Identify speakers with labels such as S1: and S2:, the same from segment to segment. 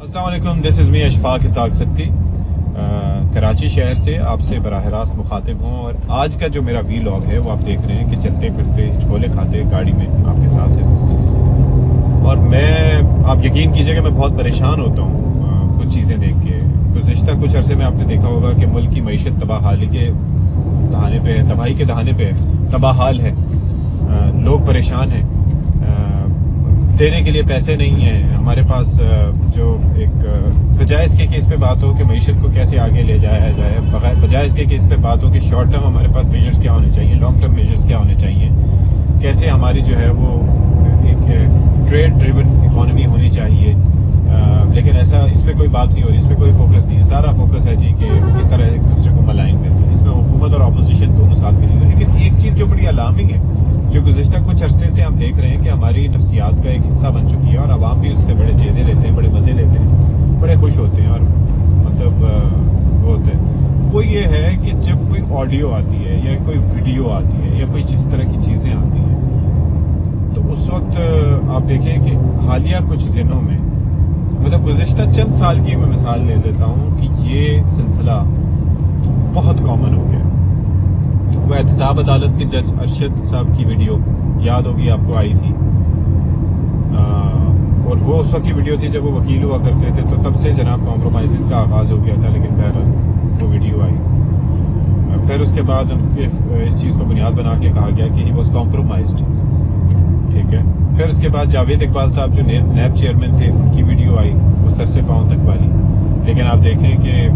S1: السلام علیکم، دس از می اشفاق اسحاق سکتی، کراچی شہر سے آپ سے براہ راست مخاطب ہوں، اور آج کا جو میرا ویلاگ ہے وہ آپ دیکھ رہے ہیں کہ چلتے پھرتے چھولے کھاتے گاڑی میں آپ کے ساتھ ہے۔ اور آپ یقین کیجئے کہ میں بہت پریشان ہوتا ہوں کچھ چیزیں دیکھ کے۔ گزشتہ کچھ عرصے میں آپ نے دیکھا ہوگا کہ ملک کی معیشت تباہی کے دہانے پہ تباہ حال ہے، لوگ پریشان ہیں، دینے کے لیے پیسے نہیں ہیں ہمارے پاس۔ جو ایک بجائے اس کے کہ اس پہ بات ہو کہ معیشت کو کیسے آگے لے جایا جائے، بجائے اس کے کہ اس پہ بات ہو کہ شارٹ ٹرم ہمارے پاس میجرز کیا ہونے چاہیے، لانگ ٹرم میجرز کیا ہونے چاہیے، کیسے ہماری جو ہے وہ ایک ٹریڈ ڈریون اکانومی ہونی چاہیے، لیکن ایسا اس پہ کوئی بات نہیں ہو رہی، اس پہ کوئی فوکس نہیں ہے۔ سارا فوکس ہے جی کہ کس طرح ایک دوسرے کو ملائن کرتے ہیں، اس میں حکومت اور اپوزیشن دونوں ساتھ ملی ہوئی۔ لیکن ایک چیز جو بڑی الارمنگ ہے، جو گزشتہ کچھ عرصے سے ہم دیکھ رہے ہیں کہ ہماری نفسیات کا ایک حصہ بن چکی ہے، اور عوام بھی اس سے بڑے جیزے لیتے ہیں، بڑے مزے لیتے ہیں، بڑے خوش ہوتے ہیں، اور مطلب وہ ہوتے ہیں وہ یہ ہے کہ جب کوئی آڈیو آتی ہے یا کوئی ویڈیو آتی ہے یا کوئی جس طرح کی چیزیں آتی ہیں، تو اس وقت آپ دیکھیں کہ حالیہ کچھ دنوں میں، مطلب گزشتہ چند سال کی میں مثال لے لیتا ہوں کہ یہ سلسلہ بہت کامن ہو گیا۔ وہ احتساب عدالت کے جج ارشد صاحب کی ویڈیو یاد ہوگی آپ کو، آئی تھی، اور وہ اس وقت کی ویڈیو تھی جب وہ وکیل ہوا کرتے تھے، تو تب سے جناب کمپرومائزز کا آغاز ہو گیا تھا، لیکن بہرحال وہ ویڈیو آئی۔ پھر اس کے بعد ان کے اس چیز کو بنیاد بنا کے کہا گیا کہ ہی واز کمپرومائزڈ، ٹھیک ہے۔ پھر اس کے بعد جاوید اقبال صاحب جو نیب چیئرمین تھے، ان کی ویڈیو آئی، وہ سر سے پاؤں تک والی، لیکن آپ دیکھیں کہ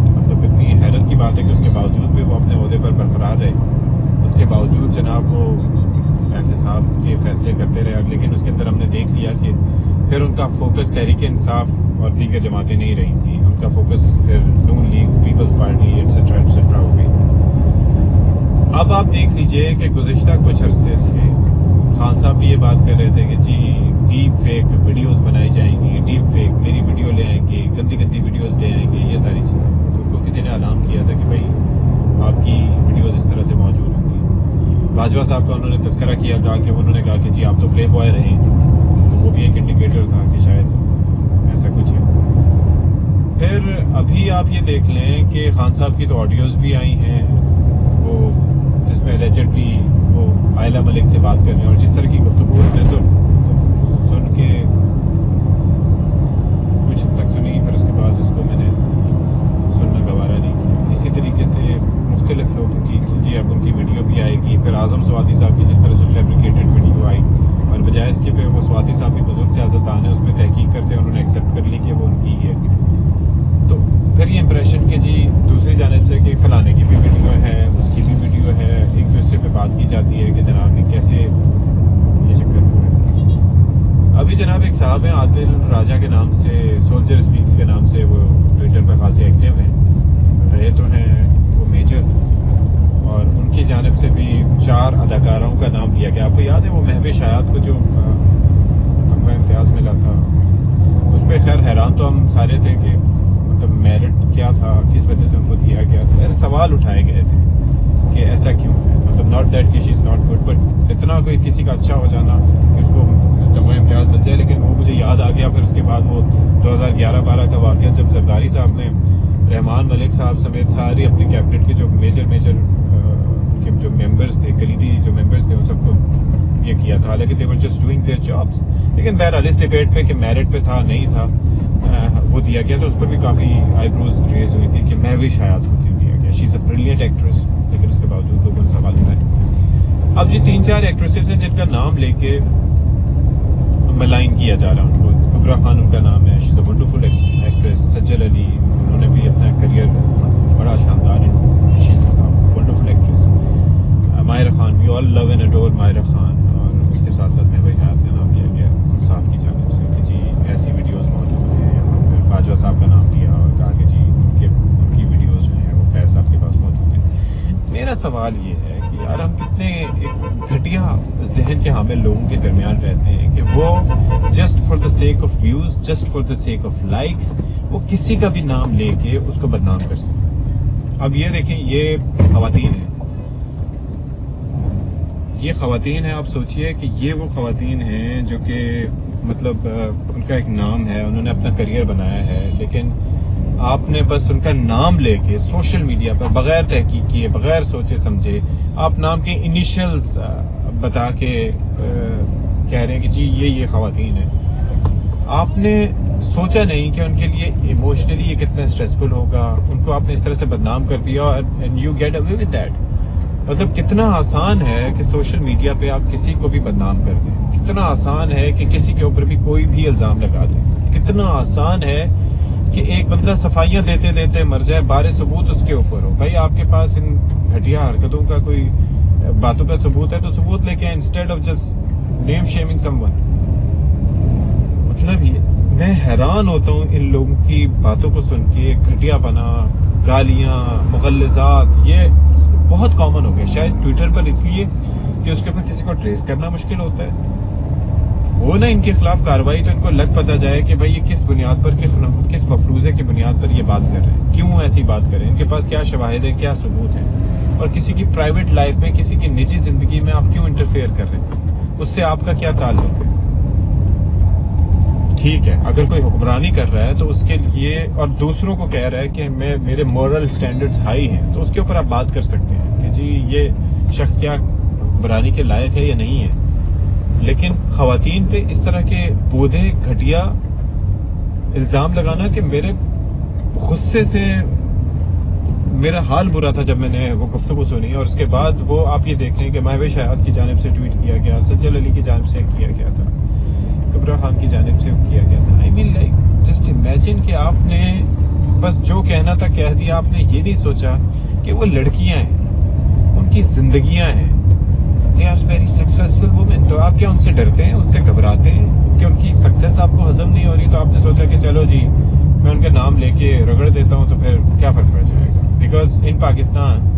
S1: مطلب اتنی حیرت کی بات ہے کہ اس کے باوجود بھی وہ اپنے عہدے پر برقرار رہے، اس کے باوجود جناب وہ احتساب کے فیصلے کرتے رہے، لیکن اس کے اندر ہم نے دیکھ لیا کہ پھر ان کا فوکس تحریک انصاف اور دیگر جماعتیں نہیں رہی تھیں، ان کا فوکس پھر Noon League, Peoples Party etcetera etcetera ہو گئی۔ اب آپ دیکھ لیجئے کہ گزشتہ کچھ عرصے سے خان صاحب بھی یہ بات کر رہے تھے کہ جی ڈیپ فیک ویڈیوز بنائی جائیں گی، ڈیپ فیک میری ویڈیو لے آئیں گے، گندی گندی ویڈیوز لے آئیں گے، یہ ساری چیزیں ان کو کسی نے اعلان کیا تھا کہ بھائی آپ کی ویڈیوز اس طرح سے موجود ہوں گی۔ باجوہ صاحب کا انہوں نے تذکرہ کیا، انہوں نے کہا کہ جی آپ تو پلے بوائے رہیں، تو وہ بھی ایک انڈیکیٹر تھا کہ شاید ایسا کچھ ہے۔ پھر ابھی آپ یہ دیکھ لیں کہ خان صاحب کی تو آڈیوز بھی آئی ہیں، وہ جس میں الیجڈلی وہ عائلہ ملک سے بات کر رہے ہیں، اور جس طرح کی گفتگو میں تو سن کے کچھ حد تک سنی، پھر اس کے بعد اس کو میں نے سننا گوارا نہیں کیا۔ اسی طریقے سے مختلف لوگوں کی جی اب ان کی ویڈیو بھی آئے گی، پھر اعظم سوادی صاحب کی جس طرح سے فیبریکیٹڈ ویڈیو آئی، اور بجائے اس کے پہ وہ سوادی صاحب بھی بزرگ سیاستدان ہیں، اس پہ تحقیق کرتے ہیں، انہوں نے ایکسیپٹ کر لی کہ وہ ان کی ہے، تو پھر یہ امپریشن کہ جی دوسری جانب سے کہ فلانے کی بھی ویڈیو ہے، اس کی بھی ویڈیو ہے، ایک دوسرے پہ بات کی جاتی ہے کہ جناب یہ کیسے یہ چکر ہوا ہے۔ ابھی جناب ایک صاحب ہیں عادل راجہ کے نام سے، سولجر اسپیکس کے نام سے، وہ ٹویٹر پہ خاصے ایکٹیو ہیں، رہے تو ہیں وہ میجر، اور ان کی جانب سے بھی 4 اداکاروں کا نام لیا گیا۔ آپ کو یاد ہے وہ مہوش حیات کو جو تمغہ امتیاز ملا تھا، اس پہ خیر حیران تو ہم سارے تھے کہ مطلب میرٹ کیا تھا، کس وجہ سے ان کو دیا گیا، پھر سوال اٹھائے گئے تھے کہ ایسا کیوں ہے، مطلب ناٹ دیٹ کہ شی از ناٹ گڈ، بٹ اتنا کوئی کسی کا اچھا ہو جانا کہ اس کو تمغہ امتیاز مل جائے۔ لیکن وہ مجھے یاد آ گیا پھر اس کے بعد وہ 2011-12 کا واقعہ، جب زرداری صاحب نے رحمان ملک صاحب سمیت ساری اپنی کیبنٹ کے جو میجر کے جو ممبرز تھے، کلیدی جو ممبرز تھے، ان سب کو یہ کیا تھا، حالانکہ they were just doing their jobs۔ لیکن بہرحال اس ڈیبیٹ پہ کہ میرٹ پہ تھا نہیں تھا وہ دیا گیا، تو اس پر بھی کافی آئی بروز ریز ہوئی تھی کہ مہوش حیات کو کیوں دیا گیا، شی از اے بریلینٹ ایکٹریس، لیکن اس کے باوجود لوگوں نے سوال اٹھائے۔ اب جی 3-4 ایکٹریسز ہیں جن کا نام لے کے ملائن کیا جا رہا ہے ان کو۔ کبرا خان ان کا نام ہے، she is a wonderful actress. سجل علی، انہوں نے بھی اپنا کریئر بڑا شاندار ہے، she is a wonderful actress. Mahira Khan, we all love and adore Mahira Khan, اور اس کے ساتھ ساتھ مہوش حیات کا نام لیا گیا صاحب کی جانب سے کہ جی ایسی ویڈیوز موجود ہیں، اور پھر باجوہ صاحب کا نام لیا اور کہا کہ جی ان کی ویڈیوز جو ہیں وہ فیض صاحب کے پاس موجود ہیں۔ میرا سوال یہ ہے کہ یار ہم کتنے گھٹیا ذہن کے حامل لوگوں کے درمیان رہتے ہیں کہ وہ just for the sake of views, just for the sake of likes, وہ کسی کا بھی نام لے کے اس کو بدنام کر سکتے۔ اب یہ دیکھیں، یہ خواتین ہیں، یہ خواتین ہیں، آپ سوچئے کہ یہ وہ خواتین ہیں جو کہ مطلب ان کا ایک نام ہے, انہوں نے اپنا کریئر بنایا ہے, لیکن آپ نے بس ان کا نام لے کے سوشل میڈیا پر بغیر تحقیق کیے, بغیر سوچے سمجھے, آپ نام کے انیشلز بتا کے کہہ رہے ہیں کہ جی یہ خواتین ہیں. آپ نے سوچا نہیں کہ ان کے لیے ایموشنلی یہ کتنا اسٹریسفل ہوگا, ان کو آپ نے اس طرح سے بدنام کر دیا and you get away with that. مطلب کتنا آسان ہے کہ سوشل میڈیا پہ آپ کسی کو بھی بدنام کر دیں, کتنا آسان ہے کہ کسی کے اوپر بھی کوئی بھی الزام لگا دیں, کتنا آسان ہے کہ ایک بندہ صفائیاں دیتے دیتے مر جائے, بارے ثبوت اس کے اوپر ہو. بھائی آپ کے پاس ان گھٹیا حرکتوں کا کوئی باتوں کا ثبوت ہے تو ثبوت لے کے instead of just name shaming some one. مطلب یہ میں حیران ہوتا ہوں ان لوگوں کی باتوں کو سن کے. گھٹیا پنا, گالیاں, مغلظات, یہ بہت کامن ہو گیا شاید ٹویٹر پر, اس لیے کہ اس کے اوپر کسی کو ٹریس کرنا مشکل ہوتا ہے. ہو نا ان کے خلاف کارروائی تو ان کو لگ پتہ جائے کہ بھائی یہ کس بنیاد پر, کس مفروضے کی بنیاد پر یہ بات کر رہے ہیں, کیوں ایسی بات کر رہے ہیں, ان کے پاس کیا شواہد ہیں, کیا ثبوت ہیں, اور کسی کی پرائیویٹ لائف میں, کسی کی نجی زندگی میں آپ کیوں انٹرفیئر کر رہے ہیں, اس سے آپ کا کیا تعلق ہے. ٹھیک ہے اگر کوئی حکمرانی کر رہا ہے تو اس کے لیے, اور دوسروں کو کہہ رہا ہے کہ میرے مورل سٹینڈرڈز ہائی ہیں, تو اس کے اوپر آپ بات کر سکتے ہیں کہ جی یہ شخص کیا حکمرانی کے لائق ہے یا نہیں ہے. لیکن خواتین پہ اس طرح کے بودے گھٹیا الزام لگانا, کہ میرے غصے سے میرا حال برا تھا جب میں نے وہ گفتگو سنی, اور اس کے بعد وہ آپ یہ دیکھ رہے ہیں کہ مہوش حیات کی جانب سے ٹویٹ کیا گیا, سجل علی کی جانب سے کیا گیا تھا, کبرا خان کی جانب سے کیا گیا تھا. آئی مین لائک جسٹ امیجن کہ آپ نے بس جو کہنا تھا کہہ دیا, آپ نے یہ نہیں سوچا کہ وہ لڑکیاں ہیں, ان کی زندگیاں ہیں, they are very successful women. تو آپ کیا ان سے ڈرتے ہیں, ان سے گھبراتے ہیں کہ ان کی سکسیس آپ کو ہضم نہیں ہو رہی, تو آپ نے سوچا کہ چلو جی میں ان کا نام لے کے رگڑ دیتا ہوں تو پھر کیا فرق پڑ جائے گا. Because in Pakistan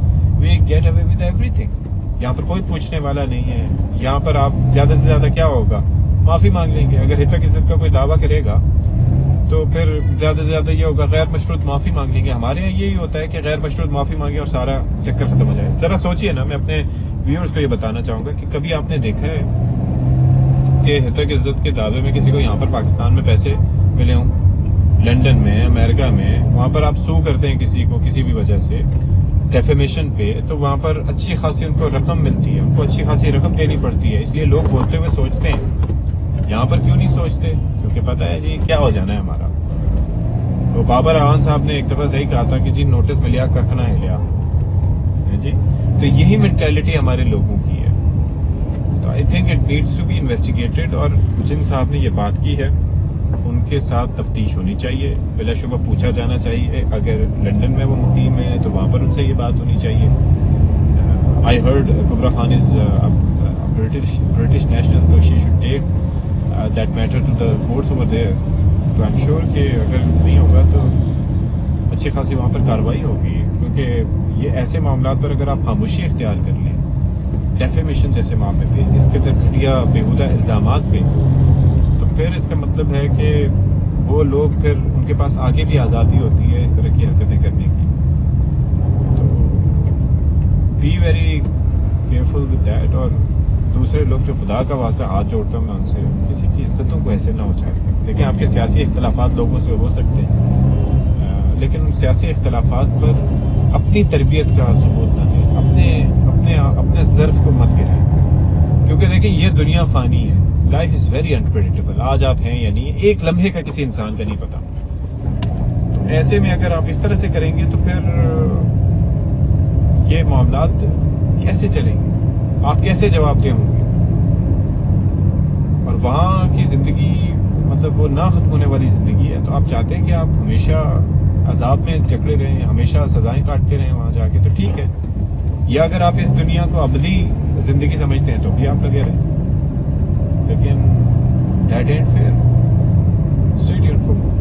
S1: we get away with everything. یہاں پر کوئی پوچھنے والا نہیں ہے. یہاں پر آپ زیادہ سے زیادہ کیا ہوگا, معافی مانگ لیں گے. اگر حتک عزت کا کوئی دعویٰ کرے گا تو پھر زیادہ سے زیادہ یہ ہوگا غیر مشروط معافی مانگ لیں گے. ہمارے یہاں یہی ہوتا ہے کہ غیر مشروط معافی مانگے اور سارا چکر ختم ہو جائے. ذرا سوچئے نا, میں اپنے ویورز کو یہ بتانا چاہوں گا کہ کبھی آپ نے دیکھا ہے کہ حتک عزت کے دعوے میں کسی کو یہاں پر پاکستان میں پیسے ملے ہوں, لنڈن میں, امریکہ میں, وہاں پر آپ سو کرتے ہیں کسی کو کسی بھی وجہ سے ڈیفیمیشن پہ, تو وہاں پر اچھی خاصی ان کو رقم ملتی ہے, ان کو اچھی خاصی رقم دینی پڑتی ہے. اس لیے لوگ بولتے ہوئے سوچتے ہیں. یہاں پر کیوں نہیں سوچتے, کیونکہ پتہ ہے جی کیا ہو جانا ہے ہمارا. تو بابر اعوان صاحب نے ایک دفعہ صحیح کہا تھا کہ جی نوٹس ملیا ککھ نہ ہلیا جی. تو یہی مینٹیلٹی ہمارے لوگوں کی ہے. تو I think it needs to be investigated, اور جن صاحب نے یہ بات کی ہے ان کے ساتھ تفتیش ہونی چاہیے, بلا شبہ پوچھا جانا چاہیے. اگر لنڈن میں وہ مقیم ہے تو وہاں پر ان سے یہ بات ہونی چاہیے. آئی ہرڈ کبرا خان از برٹش نیشنل, تو she should take that matter to the courts over there. تو آئی ایم شیور کہ اگر نہیں ہوگا تو اچھی خاصی وہاں پر کارروائی ہوگی, کیونکہ یہ ایسے معاملات پر اگر آپ خاموشی اختیار کر لیں, ڈیفیمیشن جیسے معاملے پہ, اس کے اندر گھٹیا بیہودہ الزامات پہ, تو پھر اس کا مطلب ہے کہ وہ لوگ پھر ان کے پاس آگے بھی آزادی ہوتی ہے اس طرح کی حرکتیں کرنے کی. تو be very careful with that. اور دوسرے لوگ جو خدا کا واسطہ ہاتھ جوڑتا ہوں میں ان سے, کسی کی عزتوں کو ایسے نہ اچھالیں. لیکن آپ کے سیاسی اختلافات لوگوں سے ہو سکتے ہیں, لیکن سیاسی اختلافات پر اپنی تربیت کا ثبوت نہ دیں, اپنے ظرف کو مت گرائیں. کیونکہ دیکھیں یہ دنیا فانی ہے, لائف از ویری انپریڈکٹیبل. آج آپ ہیں یا نہیں, ایک لمحے کا کسی انسان کا نہیں پتا. تو ایسے میں اگر آپ اس طرح سے کریں گے تو پھر یہ معاملات کیسے چلیں گے, آپ کیسے جواب دہ ہوں گے. اور وہاں کی زندگی مطلب وہ نہ ختم ہونے والی زندگی ہے. تو آپ چاہتے ہیں کہ آپ ہمیشہ عذاب میں جکڑے رہیں, ہمیشہ سزائیں کاٹتے رہیں وہاں جا کے, تو ٹھیک ہے. یا اگر آپ اس دنیا کو ابدی زندگی سمجھتے ہیں تو بھی آپ لگے رہیں, لیکن that and fair. Stay tuned for